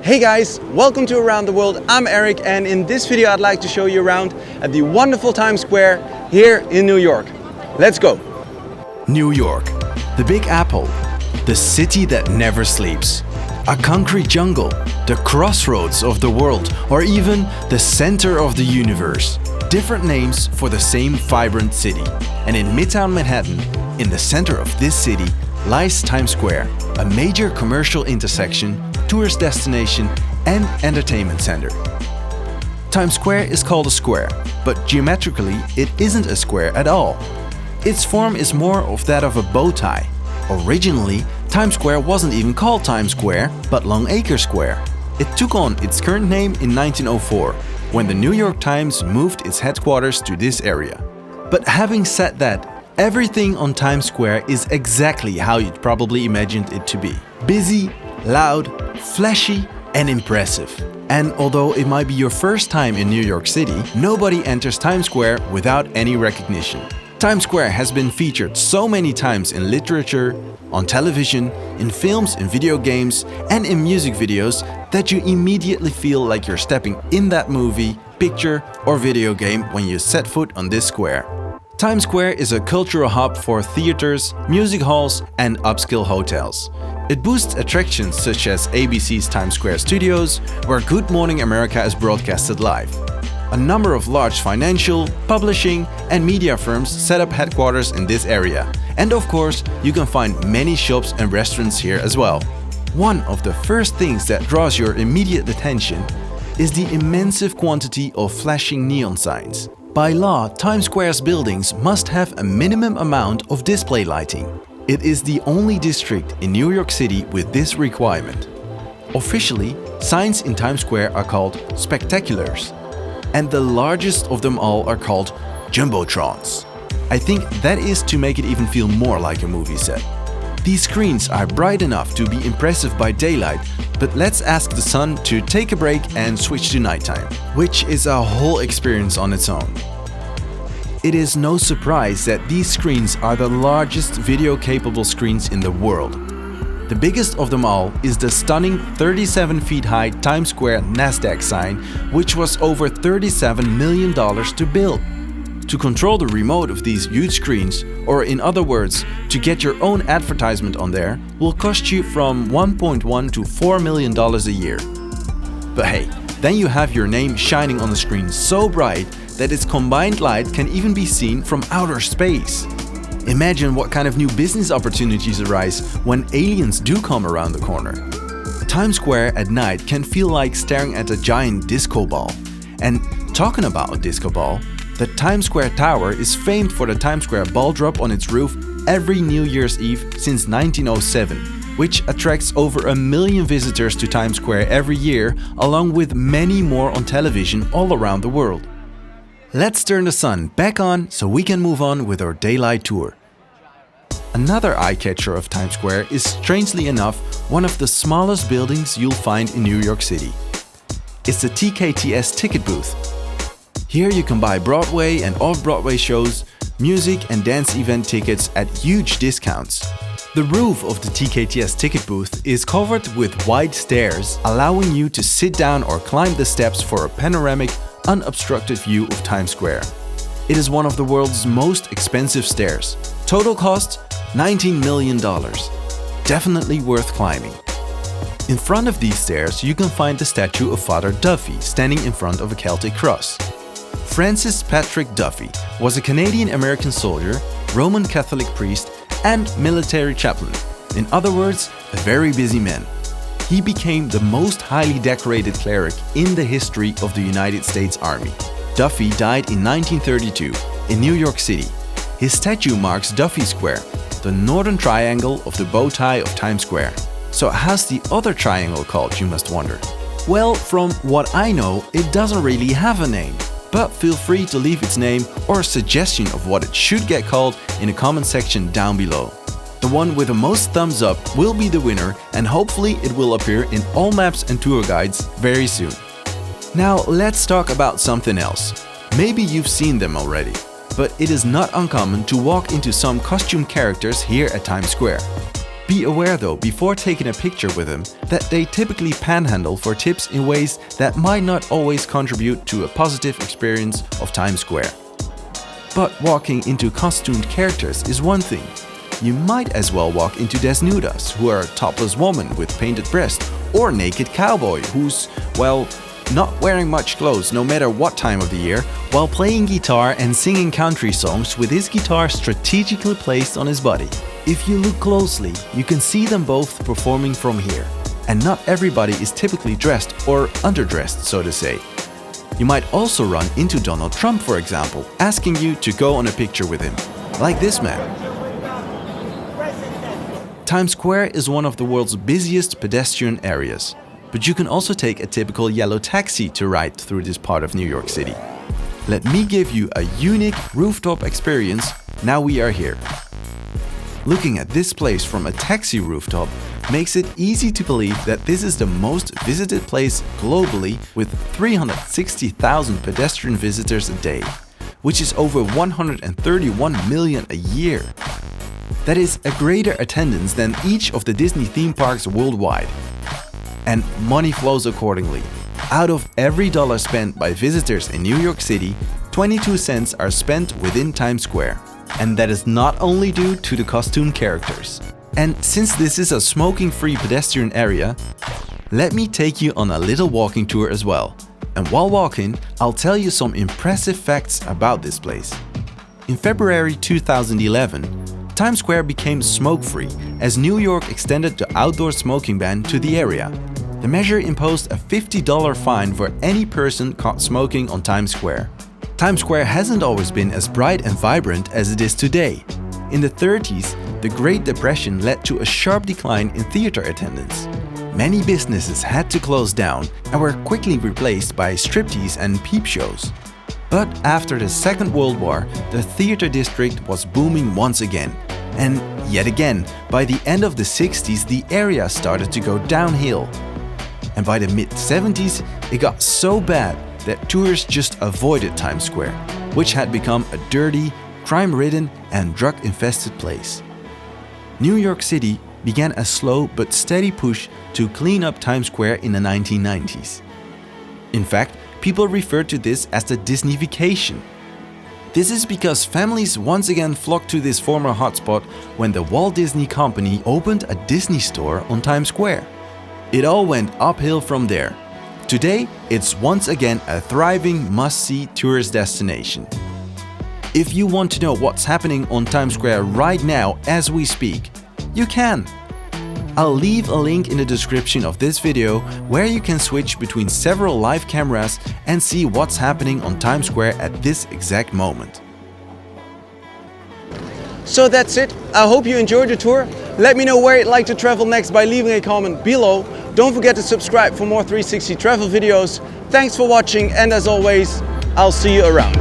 Hey guys, welcome to Around the World. I'm Erik, and in this video I'd like to show you around at the wonderful Times Square here in New York. Let's go! New York, the Big Apple, the city that never sleeps. A concrete jungle, the crossroads of the world, or even the center of the universe. Different names for the same vibrant city. And in Midtown Manhattan, in the center of this city, lies Times Square, a major commercial intersection, tourist destination and entertainment center. Times Square is called a square, but geometrically it isn't a square at all. Its form is more of that of a bow tie. Originally, Times Square wasn't even called Times Square, but Longacre Square. It took on its current name in 1904, when the New York Times moved its headquarters to this area. But having said that, everything on Times Square is exactly how you'd probably imagined it to be. Busy, loud, flashy and impressive. And although it might be your first time in New York City, nobody enters Times Square without any recognition. Times Square has been featured so many times in literature, on television, in films, in video games and in music videos that you immediately feel like you're stepping in that movie, picture or video game when you set foot on this square. Times Square is a cultural hub for theaters, music halls and upscale hotels. It boosts attractions such as ABC's Times Square Studios, where Good Morning America is broadcasted live. A number of large financial, publishing and media firms set up headquarters in this area. And of course, you can find many shops and restaurants here as well. One of the first things that draws your immediate attention is the immense quantity of flashing neon signs. By law, Times Square's buildings must have a minimum amount of display lighting. It is the only district in New York City with this requirement. Officially, signs in Times Square are called spectaculars, and the largest of them all are called jumbotrons. I think that is to make it even feel more like a movie set. These screens are bright enough to be impressive by daylight, but let's ask the sun to take a break and switch to nighttime, which is a whole experience on its own. It is no surprise that these screens are the largest video-capable screens in the world. The biggest of them all is the stunning 37 feet high Times Square Nasdaq sign, which was over $37 million to build. To control the remote of these huge screens, or in other words, to get your own advertisement on there, will cost you from $1.1 to $4 million a year. But hey, then you have your name shining on the screen so bright that its combined light can even be seen from outer space. Imagine what kind of new business opportunities arise when aliens do come around the corner. Times Square at night can feel like staring at a giant disco ball. And talking about a disco ball, the Times Square Tower is famed for the Times Square ball drop on its roof every New Year's Eve since 1907, which attracts over 1 million visitors to Times Square every year, along with many more on television all around the world. Let's turn the sun back on so we can move on with our daylight tour. Another eye-catcher of Times Square is, strangely enough, one of the smallest buildings you'll find in New York City. It's the Tkts ticket booth. Here you can buy Broadway and off-Broadway shows, music and dance event tickets at huge discounts. The roof of the Tkts ticket booth is covered with wide stairs, allowing you to sit down or climb the steps for a panoramic, unobstructed view of Times Square. It is one of the world's most expensive stairs. Total cost $19 million. Definitely worth climbing. In front of these stairs you can find the statue of Father Duffy standing in front of a Celtic cross. Francis Patrick Duffy was a Canadian-American soldier, Roman Catholic priest and military chaplain. In other words, a very busy man. He became the most highly decorated cleric in the history of the United States Army. Duffy died in 1932 in New York City. His statue marks Duffy Square, the northern triangle of the bow tie of Times Square. So how's the other triangle called, you must wonder? Well, from what I know, it doesn't really have a name. But feel free to leave its name or a suggestion of what it should get called in the comment section down below. The one with the most thumbs up will be the winner, and hopefully it will appear in all maps and tour guides very soon. Now let's talk about something else. Maybe you've seen them already, but it is not uncommon to walk into some costume characters here at Times Square. Be aware though, before taking a picture with them, that they typically panhandle for tips in ways that might not always contribute to a positive experience of Times Square. But walking into costumed characters is one thing. You might as well walk into desnudas, who are a topless woman with painted breast, or naked cowboy who's, well, not wearing much clothes no matter what time of the year, while playing guitar and singing country songs with his guitar strategically placed on his body. If you look closely, you can see them both performing from here. And not everybody is typically dressed or underdressed, so to say. You might also run into Donald Trump, for example, asking you to go on a picture with him. Like this man. Times Square is one of the world's busiest pedestrian areas. But you can also take a typical yellow taxi to ride through this part of New York City. Let me give you a unique rooftop experience. Now we are here. Looking at this place from a taxi rooftop makes it easy to believe that this is the most visited place globally, with 360,000 pedestrian visitors a day, which is over 131 million a year. That is a greater attendance than each of the Disney theme parks worldwide. And money flows accordingly. Out of every dollar spent by visitors in New York City, 22 cents are spent within Times Square. And that is not only due to the costume characters. And since this is a smoking-free pedestrian area, let me take you on a little walking tour as well. And while walking, I'll tell you some impressive facts about this place. In February 2011, Times Square became smoke-free as New York extended the outdoor smoking ban to the area. The measure imposed a $50 fine for any person caught smoking on Times Square. Times Square hasn't always been as bright and vibrant as it is today. In the 30s, the Great Depression led to a sharp decline in theater attendance. Many businesses had to close down and were quickly replaced by striptease and peep shows. But after the Second World War, the theater district was booming once again. And yet again, by the end of the 60s, the area started to go downhill. And by the mid-70s, it got so bad that tourists just avoided Times Square, which had become a dirty, crime-ridden and drug-infested place. New York City began a slow but steady push to clean up Times Square in the 1990s. In fact, people referred to this as the Disneyfication. This is because families once again flocked to this former hotspot when the Walt Disney Company opened a Disney store on Times Square. It all went uphill from there. Today, it's once again a thriving, must-see tourist destination. If you want to know what's happening on Times Square right now as we speak, you can. I'll leave a link in the description of this video where you can switch between several live cameras and see what's happening on Times Square at this exact moment. So that's it. I hope you enjoyed the tour. Let me know where you'd like to travel next by leaving a comment below. Don't forget to subscribe for more 360 travel videos. Thanks for watching, and as always, I'll see you around.